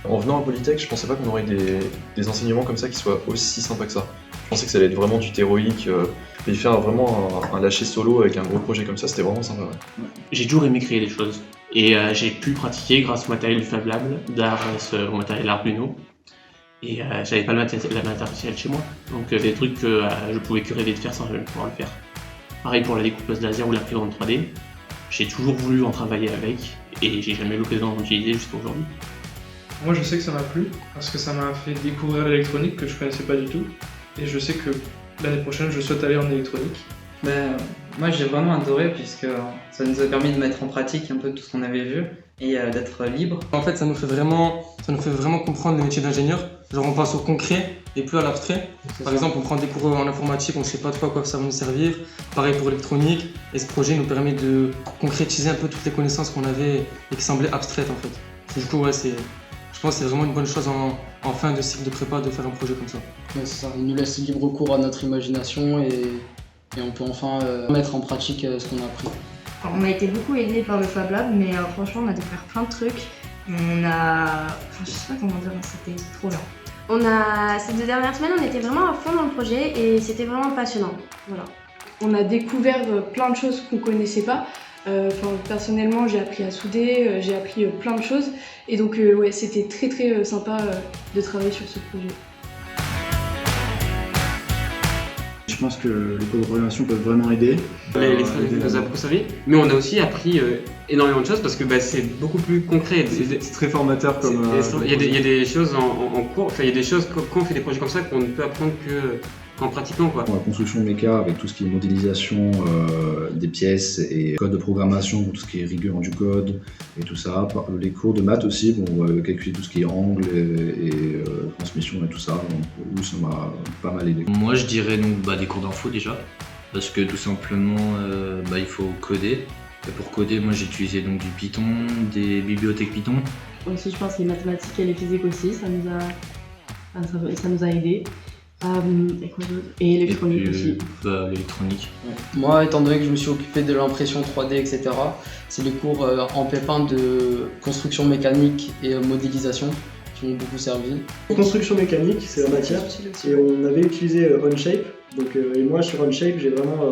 En venant à Polytech, je pensais pas qu'on aurait des enseignements comme ça qui soient aussi sympas que ça. Je pensais que ça allait être vraiment du théorique, et faire vraiment un lâcher solo avec un gros projet comme ça, c'était vraiment sympa. Ouais. J'ai toujours aimé créer des choses et j'ai pu pratiquer grâce au matériel Fab Lab, au matériel Arduino. Et j'avais pas la matériel chez moi, donc des trucs que je pouvais que rêver de faire sans jamais pouvoir le faire. Pareil pour la découpeuse laser ou l'imprimante 3D, j'ai toujours voulu en travailler avec et j'ai jamais eu l'occasion d'en utiliser jusqu'à aujourd'hui. Moi je sais que ça m'a plu parce que ça m'a fait découvrir l'électronique que je connaissais pas du tout et je sais que l'année prochaine je souhaite aller en électronique. Moi j'ai vraiment adoré puisque ça nous a permis de mettre en pratique un peu tout ce qu'on avait vu et d'être libre. En fait ça nous fait vraiment comprendre le métier d'ingénieur. Genre on passe au concret et plus à l'abstrait. Par exemple on prend des cours en informatique, on ne sait pas trop à quoi ça va nous servir. Pareil pour l'électronique et ce projet nous permet de concrétiser un peu toutes les connaissances qu'on avait et qui semblaient abstraites en fait. Du coup ouais, je pense que c'est vraiment une bonne chose en fin de cycle de prépa de faire un projet comme ça. Ouais, c'est ça, il nous laisse libre cours à notre imagination et on peut enfin mettre en pratique ce qu'on a appris. On a été beaucoup aidés par le Fab Lab, mais franchement on a découvert plein de trucs. Je sais pas comment dire, c'était trop bien. Ces 2 dernières semaines, on était vraiment à fond dans le projet et c'était vraiment passionnant. Voilà. On a découvert plein de choses qu'on connaissait pas. Personnellement, j'ai appris à souder, j'ai appris plein de choses. Et donc, ouais, c'était très très sympa de travailler sur ce projet. Je pense que les cours de programmation peuvent vraiment aider. L'électronique nous a beaucoup servi, mais on a aussi appris énormément de choses parce que c'est beaucoup plus concret. C'est très formateur comme. Il y a des choses en cours, il y a des choses quand on fait des projets comme ça qu'on ne peut apprendre qu'en pratiquant quoi. Pour la construction méca avec tout ce qui est modélisation des pièces et code de programmation pour tout ce qui est rigueur du code et tout ça. Les cours de maths aussi pour calculer tout ce qui est angle et transmission et tout ça. Donc ça m'a pas mal aidé. Moi je dirais donc des cours d'info déjà parce que tout simplement il faut coder. Et pour coder, moi j'ai utilisé donc du Python, des bibliothèques Python. Ensuite, je pense les mathématiques et les physiques aussi, ça nous a aidés. Et l'électronique aussi. L'électronique. Ouais. Moi, étant donné que je me suis occupé de l'impression 3D, etc., c'est les cours en pépin de construction mécanique et modélisation qui m'ont beaucoup servi. Construction mécanique, c'est la matière, et on avait utilisé Onshape. Donc, et moi sur Onshape, j'ai vraiment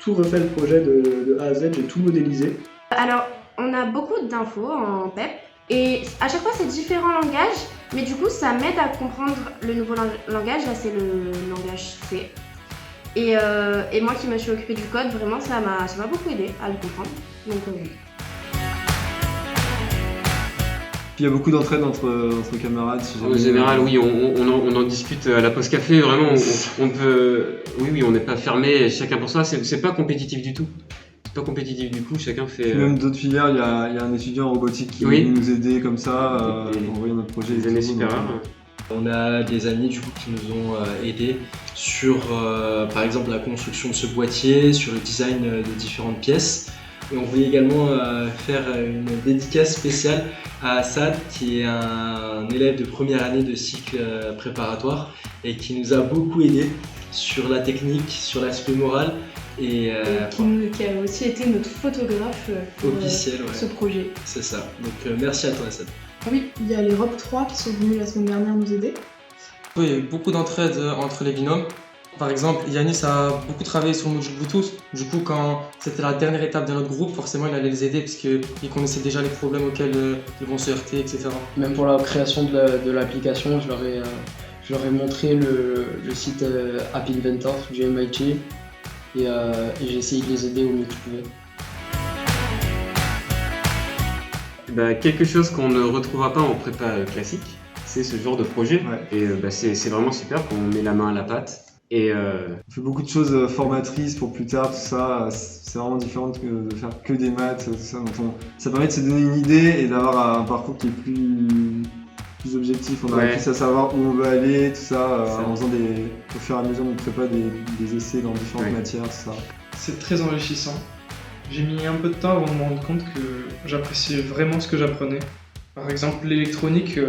tout refait le projet de A à Z, j'ai tout modélisé. Alors, on a beaucoup d'infos en PEP et à chaque fois c'est différents langages, mais du coup ça m'aide à comprendre le nouveau langage. Là c'est le langage C. Et moi qui me suis occupée du code, vraiment ça m'a beaucoup aidé à le comprendre. Donc, Il y a beaucoup d'entraide entre camarades. En général, oui, on en discute à la pause café. Vraiment, on peut. Oui, on n'est pas fermé, chacun pour soi. C'est pas compétitif du tout. C'est pas compétitif du coup, chacun fait. Même d'autres filières, il y a un étudiant en robotique qui vient nous aider comme ça à envoyer notre projet. Des années supérieures. On a des amis du coup qui nous ont aidés sur par exemple la construction de ce boîtier, sur le design de différentes pièces. Et on voulait également faire une dédicace spéciale à Assad, qui est un élève de première année de cycle préparatoire et qui nous a beaucoup aidé sur la technique, sur l'aspect moral. Et qui a aussi été notre photographe pour officiel, ce projet. C'est ça. Donc merci à toi Assad. Oui, il y a les ROP 3 qui sont venus la semaine dernière nous aider. Oui, il y a eu beaucoup d'entraide entre les binômes. Par exemple, Yanis a beaucoup travaillé sur le module Bluetooth. Du coup, quand c'était la dernière étape de notre groupe, forcément, il allait les aider parce qu'il connaissait déjà les problèmes auxquels ils vont se heurter, etc. Même pour la création de l'application, je leur ai montré le site App Inventor du MIT et j'ai essayé de les aider au mieux que je pouvais. Quelque chose qu'on ne retrouvera pas en prépa classique, c'est ce genre de projet. Ouais. Et c'est vraiment super quand on met la main à la pâte. Et on fait beaucoup de choses formatrices pour plus tard, tout ça. C'est vraiment différent de faire que des maths, tout ça. Donc ça permet de se donner une idée et d'avoir un parcours qui est plus objectif. On a plus à savoir où on veut aller, tout ça, en faisant au fur et à mesure de notre prépa des essais dans différentes matières, tout ça. C'est très enrichissant. J'ai mis un peu de temps avant de me rendre compte que j'appréciais vraiment ce que j'apprenais. Par exemple, l'électronique,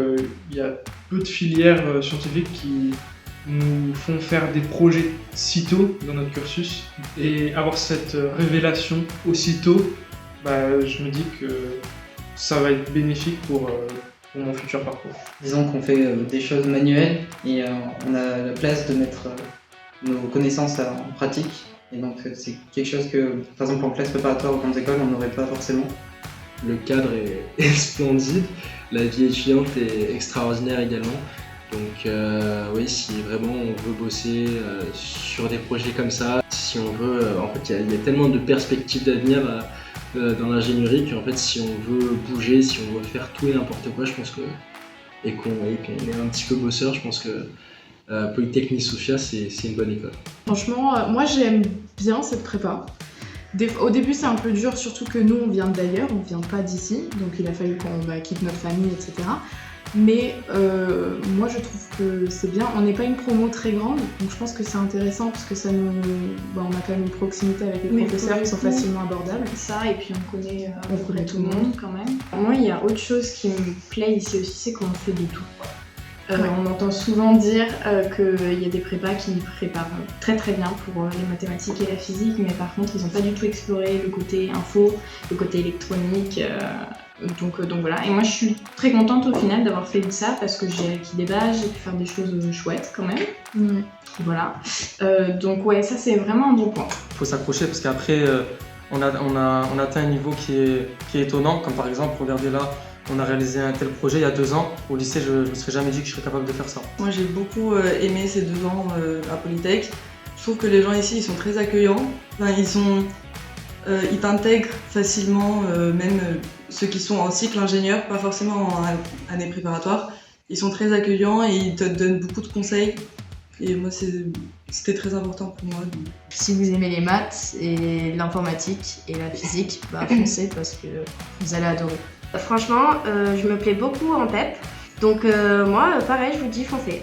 il y a peu de filières scientifiques qui nous font faire des projets si tôt dans notre cursus. Et avoir cette révélation aussitôt, je me dis que ça va être bénéfique pour mon futur parcours. Disons qu'on fait des choses manuelles et on a la place de mettre nos connaissances en pratique. Et donc c'est quelque chose que, par exemple, en classe préparatoire aux grandes écoles, on n'aurait pas forcément. Le cadre est splendide, la vie étudiante est extraordinaire également. Donc oui, si vraiment on veut bosser sur des projets comme ça, si on veut, en fait il y a tellement de perspectives d'avenir dans l'ingénierie qu'en fait si on veut bouger, si on veut faire tout et n'importe quoi, je pense que, et qu'on est un petit peu bosseur, je pense que Polytechnique Sophia c'est une bonne école. Franchement, moi j'aime bien cette prépa. Au début c'est un peu dur, surtout que nous on vient d'ailleurs, on vient pas d'ici, donc il a fallu qu'on quitte notre famille, etc. Mais moi je trouve que c'est bien, on n'est pas une promo très grande, donc je pense que c'est intéressant parce que ça nous... on a quand même une proximité avec les professeurs qui sont facilement abordables. Ça, et puis on connaît tout le monde quand même. Moi il y a autre chose qui me plaît ici aussi, c'est qu'on fait de tout. On entend souvent dire qu'il y a des prépas qui préparent très très bien pour les mathématiques et la physique, mais par contre ils n'ont pas du tout exploré le côté info, le côté électronique. Donc voilà, et moi je suis très contente au final d'avoir fait ça parce que j'ai acquis des bases, j'ai pu faire des choses chouettes quand même. Voilà. Donc ouais, ça c'est vraiment un bon point. Il faut s'accrocher parce qu'après on atteint un niveau qui est étonnant, comme par exemple, regardez là, on a réalisé un tel projet il y a 2 ans. Au lycée, je ne me serais jamais dit que je serais capable de faire ça. Moi j'ai beaucoup aimé ces 2 ans à Polytech. Je trouve que les gens ici ils sont très accueillants. Enfin, ils t'intègrent facilement, même ceux qui sont en cycle ingénieur, pas forcément en année préparatoire. Ils sont très accueillants et ils te donnent beaucoup de conseils. Et moi, c'était très important pour moi. Si vous aimez les maths et l'informatique et la physique, foncez parce que vous allez adorer. Franchement, je me plais beaucoup en PEP. Donc moi, pareil, je vous dis foncez.